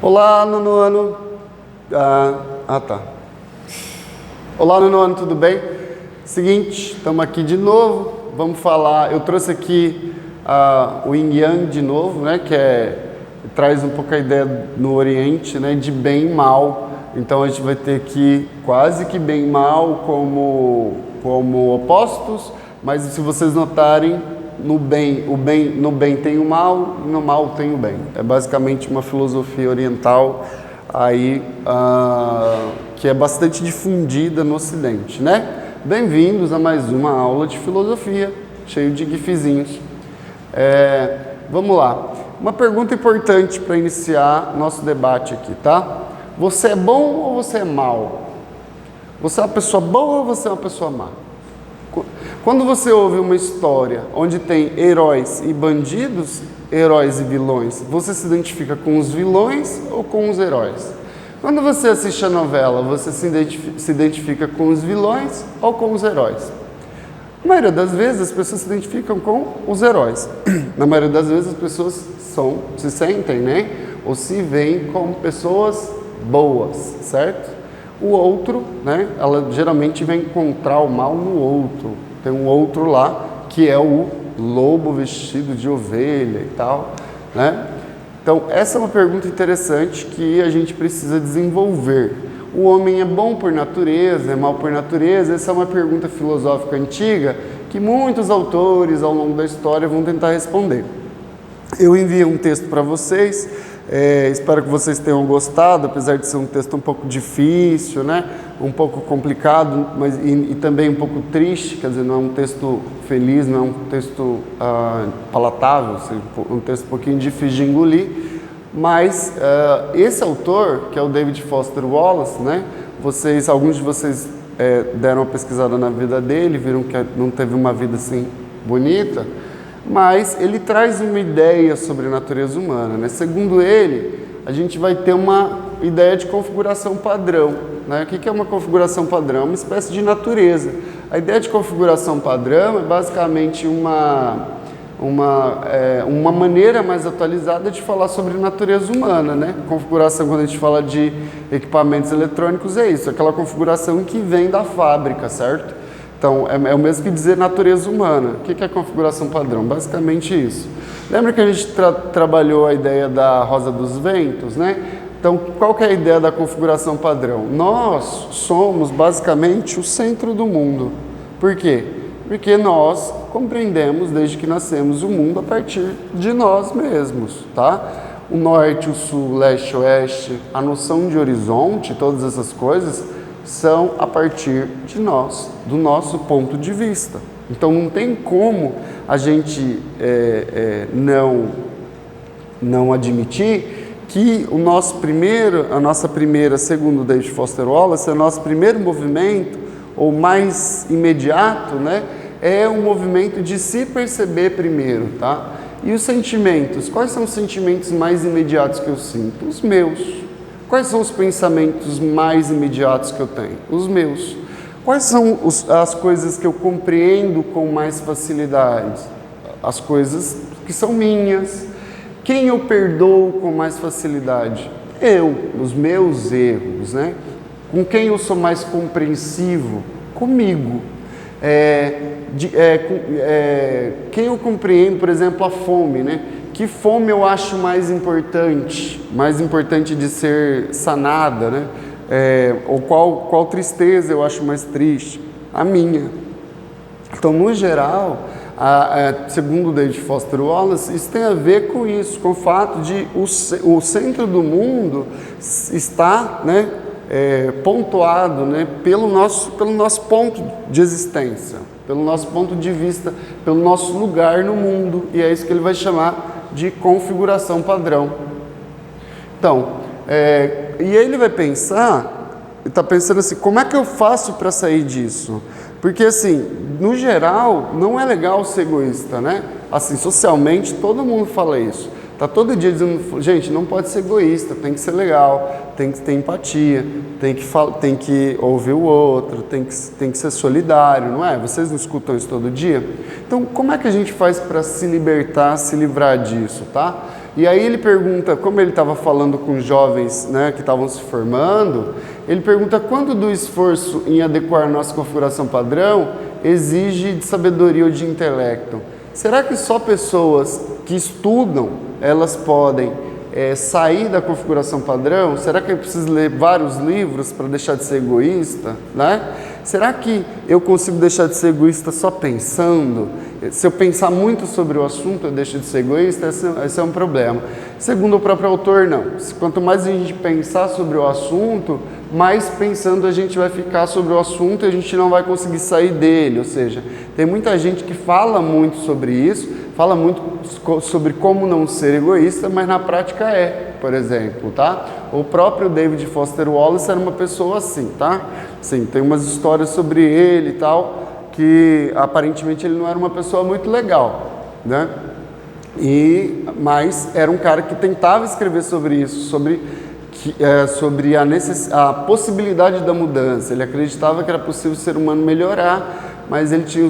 Olá, nono ano. Tá. Olá, nono ano, tudo bem? Seguinte, estamos aqui de novo. Vamos falar. Eu trouxe aqui o Yin Yang de novo, né? Traz um pouco a ideia no Oriente, né? De bem e mal. Então a gente vai ter aqui quase que bem e mal como opostos, mas se vocês notarem, no bem tem o mal e no mal tem o bem. É basicamente uma filosofia oriental aí que é bastante difundida no Ocidente, né? Bem-vindos a mais uma aula de filosofia, cheio de gifzinhos. Vamos lá. Uma pergunta importante para iniciar nosso debate aqui, tá? Você é bom ou você é mau? Você é uma pessoa boa ou você é uma pessoa má? Quando você ouve uma história onde tem heróis e bandidos, heróis e vilões, você se identifica com os vilões ou com os heróis? Quando você assiste a novela, você se identifica com os vilões ou com os heróis? Na maioria das vezes, as pessoas se identificam com os heróis. Na maioria das vezes, as pessoas se sentem, né? Ou se veem como pessoas boas, certo? O outro, né? Ela geralmente vai encontrar o mal no outro. Tem um outro lá que é o lobo vestido de ovelha e tal, né? Então, essa é uma pergunta interessante que a gente precisa desenvolver. O homem é bom por natureza, é mau por natureza? Essa é uma pergunta filosófica antiga que muitos autores ao longo da história vão tentar responder. Eu enviei um texto para vocês, espero que vocês tenham gostado, apesar de ser um texto um pouco difícil, né? Um pouco complicado, mas e também um pouco triste, quer dizer, não é um texto feliz, não é um texto palatável, um texto um pouquinho difícil de engolir, mas esse autor, que é o David Foster Wallace, né? Alguns de vocês deram uma pesquisada na vida dele, viram que não teve uma vida assim bonita, mas ele traz uma ideia sobre a natureza humana, né? Segundo ele, a gente vai ter uma ideia de configuração padrão, né? O que é uma configuração padrão? Uma espécie de natureza. A ideia de configuração padrão é basicamente uma maneira mais atualizada de falar sobre a natureza humana, né? Configuração, quando a gente fala de equipamentos eletrônicos, é isso, aquela configuração que vem da fábrica, certo? Então, é o mesmo que dizer natureza humana. O que é configuração padrão? Basicamente isso. Lembra que a gente trabalhou a ideia da rosa dos ventos, né? Então, qual que é a ideia da configuração padrão? Nós somos, basicamente, o centro do mundo. Por quê? Porque nós compreendemos, desde que nascemos, o mundo a partir de nós mesmos, tá? O norte, o sul, o leste, o oeste, a noção de horizonte, todas essas coisas são a partir de nós, do nosso ponto de vista. Então não tem como a gente não admitir que a nossa primeira, segundo David Foster Wallace, o nosso primeiro movimento, ou mais imediato, né, é um movimento de se perceber primeiro, tá? E os sentimentos? Quais são os sentimentos mais imediatos que eu sinto? Os meus. Quais são os pensamentos mais imediatos que eu tenho? Os meus. Quais são as coisas que eu compreendo com mais facilidade? As coisas que são minhas. Quem eu perdoo com mais facilidade? Eu, os meus erros, né? Com quem eu sou mais compreensivo? Comigo. Quem eu compreendo, por exemplo, a fome, né? Que fome eu acho mais importante de ser sanada, né? Ou qual tristeza eu acho mais triste? A minha. Então, no geral, segundo David Foster Wallace, isso tem a ver com isso, com o fato de o centro do mundo estar, né, pontuado, né, pelo nosso ponto de existência, pelo nosso ponto de vista, pelo nosso lugar no mundo, e é isso que ele vai chamar de configuração padrão. Então, e ele vai está pensando assim, como é que eu faço para sair disso? Porque assim, no geral, não é legal ser egoísta, né? Assim, socialmente, todo mundo fala isso. Tá todo dia dizendo, gente, não pode ser egoísta, tem que ser legal, tem que ter empatia, tem que ouvir o outro, tem que ser solidário, não é? Vocês não escutam isso todo dia? Então, como é que a gente faz para se libertar, se livrar disso, tá? E aí ele pergunta, como ele estava falando com jovens, né, que estavam se formando, ele pergunta quanto do esforço em adequar nossa configuração padrão exige de sabedoria ou de intelecto. Será que só pessoas que estudam, elas podem sair da configuração padrão? Será que eu preciso ler vários livros para deixar de ser egoísta, né? Será que eu consigo deixar de ser egoísta só pensando? Se eu pensar muito sobre o assunto, eu deixo de ser egoísta? Esse é um problema. Segundo o próprio autor, não. Quanto mais a gente pensar sobre o assunto, mais pensando a gente vai ficar sobre o assunto e a gente não vai conseguir sair dele. Ou seja, tem muita gente que fala muito sobre isso, fala muito sobre como não ser egoísta, mas na prática por exemplo, tá? O próprio David Foster Wallace era uma pessoa assim, tá? Sim, tem umas histórias sobre ele e tal, que aparentemente ele não era uma pessoa muito legal, né? Mas era um cara que tentava escrever sobre isso, sobre a possibilidade da mudança. Ele acreditava que era possível o ser humano melhorar, mas ele tinha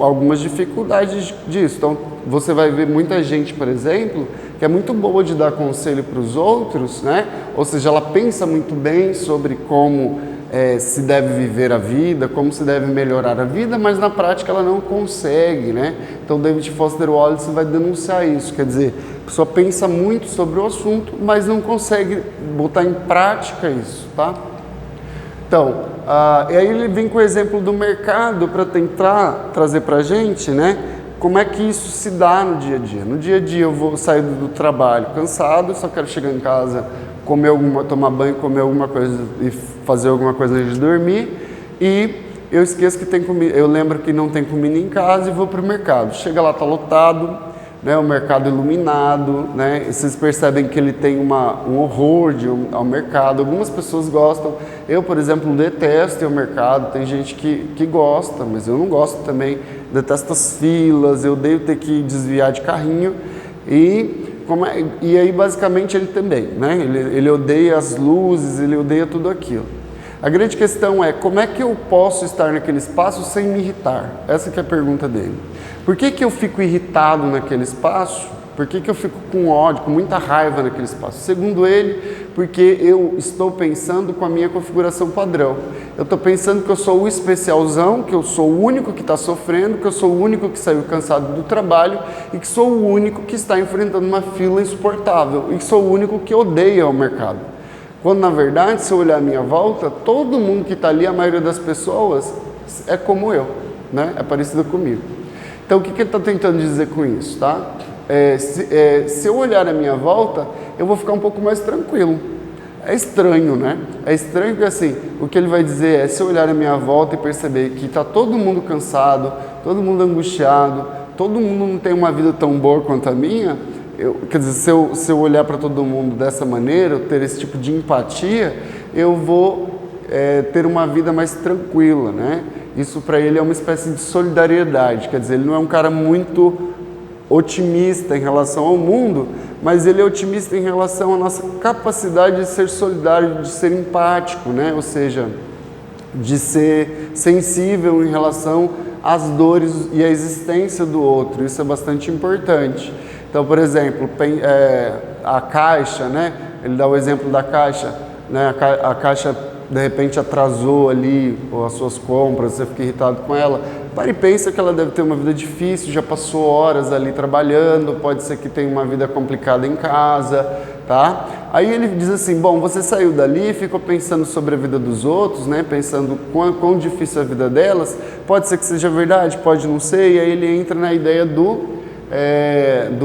algumas dificuldades disso. Então, você vai ver muita gente, por exemplo, que é muito boa de dar conselho para os outros, né? Ou seja, ela pensa muito bem sobre como se deve viver a vida, como se deve melhorar a vida, mas na prática ela não consegue, né? Então, David Foster Wallace vai denunciar isso, quer dizer, a pessoa pensa muito sobre o assunto, mas não consegue botar em prática isso, tá? Então, e aí ele vem com o exemplo do mercado para tentar trazer para a gente, né? Como é que isso se dá no dia a dia? No dia a dia eu vou sair do trabalho cansado, só quero chegar em casa, tomar banho, comer alguma coisa e fazer alguma coisa antes de dormir, e eu esqueço que tem comida, eu lembro que não tem comida em casa e vou para o mercado. Chega lá, está lotado, né, o mercado iluminado, né, e vocês percebem que ele tem um horror ao mercado. Algumas pessoas gostam, eu, por exemplo, detesto ir ao mercado, tem gente que gosta, mas eu não gosto também, detesto as filas, eu odeio ter que desviar de carrinho, e aí basicamente ele também, né, ele odeia as luzes, ele odeia tudo aquilo. A grande questão é, como é que eu posso estar naquele espaço sem me irritar? Essa que é a pergunta dele. Por que eu fico irritado naquele espaço? Por que eu fico com ódio, com muita raiva naquele espaço? Segundo ele, porque eu estou pensando com a minha configuração padrão. Eu estou pensando que eu sou o especialzão, que eu sou o único que está sofrendo, que eu sou o único que saiu cansado do trabalho e que sou o único que está enfrentando uma fila insuportável e que sou o único que odeia o mercado. Quando, na verdade, se eu olhar à minha volta, todo mundo que está ali, a maioria das pessoas, é como eu, né? É parecido comigo. Então, o que ele está tentando dizer com isso, tá? Se eu olhar à minha volta, eu vou ficar um pouco mais tranquilo. É estranho, né? É estranho porque, assim, o que ele vai dizer é, se eu olhar à minha volta e perceber que está todo mundo cansado, todo mundo angustiado, todo mundo não tem uma vida tão boa quanto a minha, quer dizer, se eu olhar para todo mundo dessa maneira, eu ter esse tipo de empatia, eu vou ter uma vida mais tranquila, né? Isso para ele é uma espécie de solidariedade, quer dizer, ele não é um cara muito otimista em relação ao mundo, mas ele é otimista em relação à nossa capacidade de ser solidário, de ser empático, né? Ou seja, de ser sensível em relação às dores e à existência do outro. Isso é bastante importante. Então, por exemplo, a Caixa, né? Ele dá o exemplo da Caixa, né? A Caixa de repente atrasou ali as suas compras, você fica irritado com ela. Para e pensa que ela deve ter uma vida difícil, já passou horas ali trabalhando, pode ser que tenha uma vida complicada em casa, tá? Aí ele diz assim, bom, você saiu dali e ficou pensando sobre a vida dos outros, né? Pensando quão difícil é a vida delas, pode ser que seja verdade, pode não ser, e aí ele entra na ideia do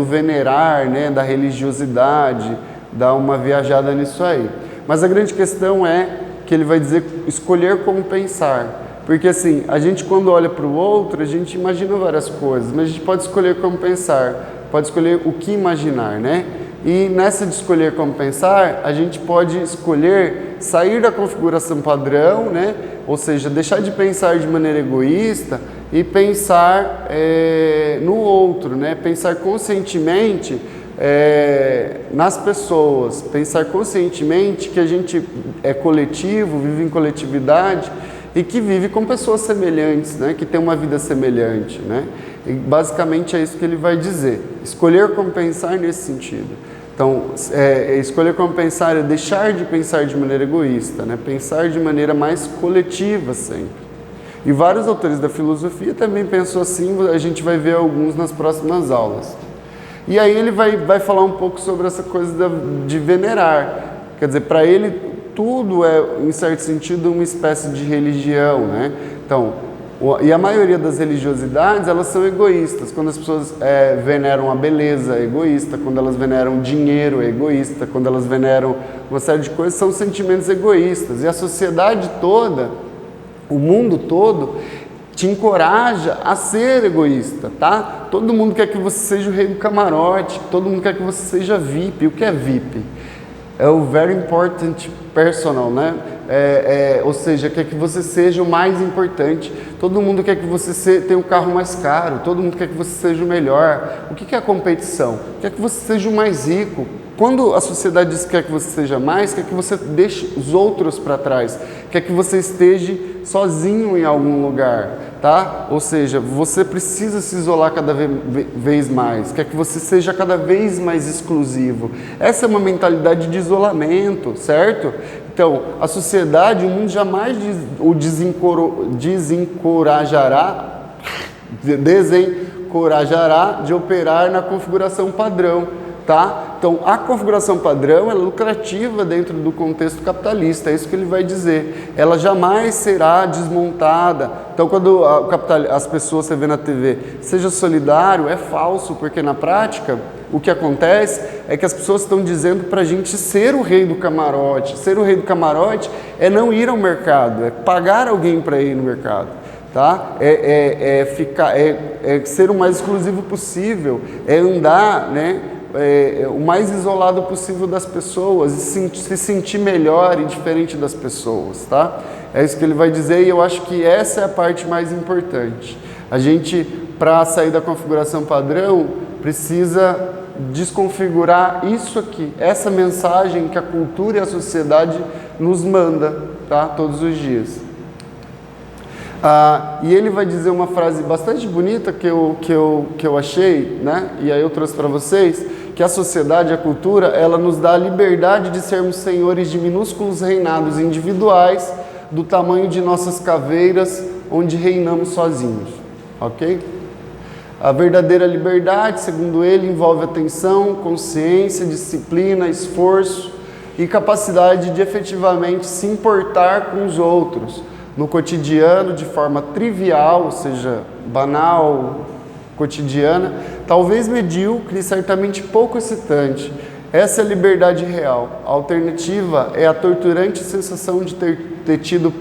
venerar, né? Da religiosidade, dá uma viajada nisso aí. Mas a grande questão é que ele vai dizer escolher como pensar. Porque assim, a gente quando olha para o outro, a gente imagina várias coisas, mas a gente pode escolher como pensar, pode escolher o que imaginar, né? E nessa de escolher como pensar, a gente pode escolher sair da configuração padrão, né? Ou seja, deixar de pensar de maneira egoísta e pensar no outro, né? Pensar conscientemente nas pessoas, pensar conscientemente que a gente é coletivo, vive em coletividade e que vive com pessoas semelhantes, né? Que tem uma vida semelhante, né? E basicamente é isso que ele vai dizer, escolher como pensar nesse sentido. Então, escolher como pensar é deixar de pensar de maneira egoísta, né? Pensar de maneira mais coletiva sempre. E vários autores da filosofia também pensam assim, a gente vai ver alguns nas próximas aulas. E aí ele vai falar um pouco sobre essa coisa de venerar. Quer dizer, para ele tudo é, em certo sentido, uma espécie de religião, né? Então, e a maioria das religiosidades, elas são egoístas. Quando as pessoas veneram a beleza, é egoísta. Quando elas veneram dinheiro, é egoísta. Quando elas veneram uma série de coisas, são sentimentos egoístas. E a sociedade toda, o mundo todo, te encoraja a ser egoísta, tá? Todo mundo quer que você seja o rei do camarote, todo mundo quer que você seja VIP. O que é VIP? É o Very Important Personal, né? Ou seja, quer que você seja o mais importante. Todo mundo quer que você tenha o carro mais caro, todo mundo quer que você seja o melhor. O que é a competição? Quer que você seja o mais rico. Quando a sociedade diz que quer que você seja mais, quer que você deixe os outros para trás, quer que você esteja sozinho em algum lugar, tá? Ou seja, você precisa se isolar cada vez mais, quer que você seja cada vez mais exclusivo. Essa é uma mentalidade de isolamento, certo? Então, a sociedade, o mundo jamais o desencorajará de operar na configuração padrão, tá? Então, a configuração padrão é lucrativa dentro do contexto capitalista, é isso que ele vai dizer. Ela jamais será desmontada. Então, quando as pessoas você vê na TV, seja solidário, é falso, porque na prática, o que acontece é que as pessoas estão dizendo para a gente ser o rei do camarote. Ser o rei do camarote é não ir ao mercado, é pagar alguém para ir no mercado. Tá? É ser o mais exclusivo possível, é andar, né, o mais isolado possível das pessoas e se sentir melhor e diferente das pessoas, tá? É isso que ele vai dizer e eu acho que essa é a parte mais importante. A gente, para sair da configuração padrão, precisa desconfigurar isso aqui, essa mensagem que a cultura e a sociedade nos manda, tá? Todos os dias. E ele vai dizer uma frase bastante bonita que eu achei, né? E aí eu trouxe para vocês, que a sociedade, a cultura, ela nos dá a liberdade de sermos senhores de minúsculos reinados individuais do tamanho de nossas caveiras, onde reinamos sozinhos, ok? A verdadeira liberdade, segundo ele, envolve atenção, consciência, disciplina, esforço e capacidade de efetivamente se importar com os outros, no cotidiano, de forma trivial, ou seja, banal, cotidiana, talvez medíocre e certamente pouco excitante. Essa é a liberdade real. A alternativa é a torturante sensação de ter tido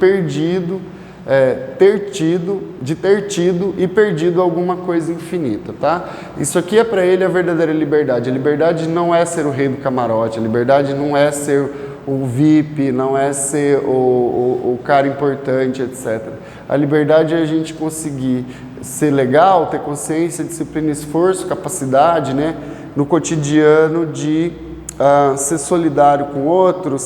e perdido alguma coisa infinita, tá? Isso aqui é para ele a verdadeira liberdade. A liberdade não é ser o rei do camarote, a liberdade não é ser o VIP, não é ser o cara importante, etc. A liberdade é a gente conseguir ser legal, ter consciência, disciplina, esforço, capacidade, né, no cotidiano de ser solidário com o outro,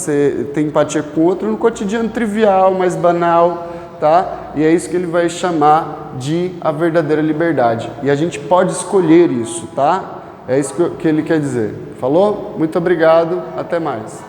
ter empatia com o outro, no cotidiano trivial, mais banal, tá? E é isso que ele vai chamar de a verdadeira liberdade. E a gente pode escolher isso, tá? É isso que ele quer dizer. Falou? Muito obrigado, até mais.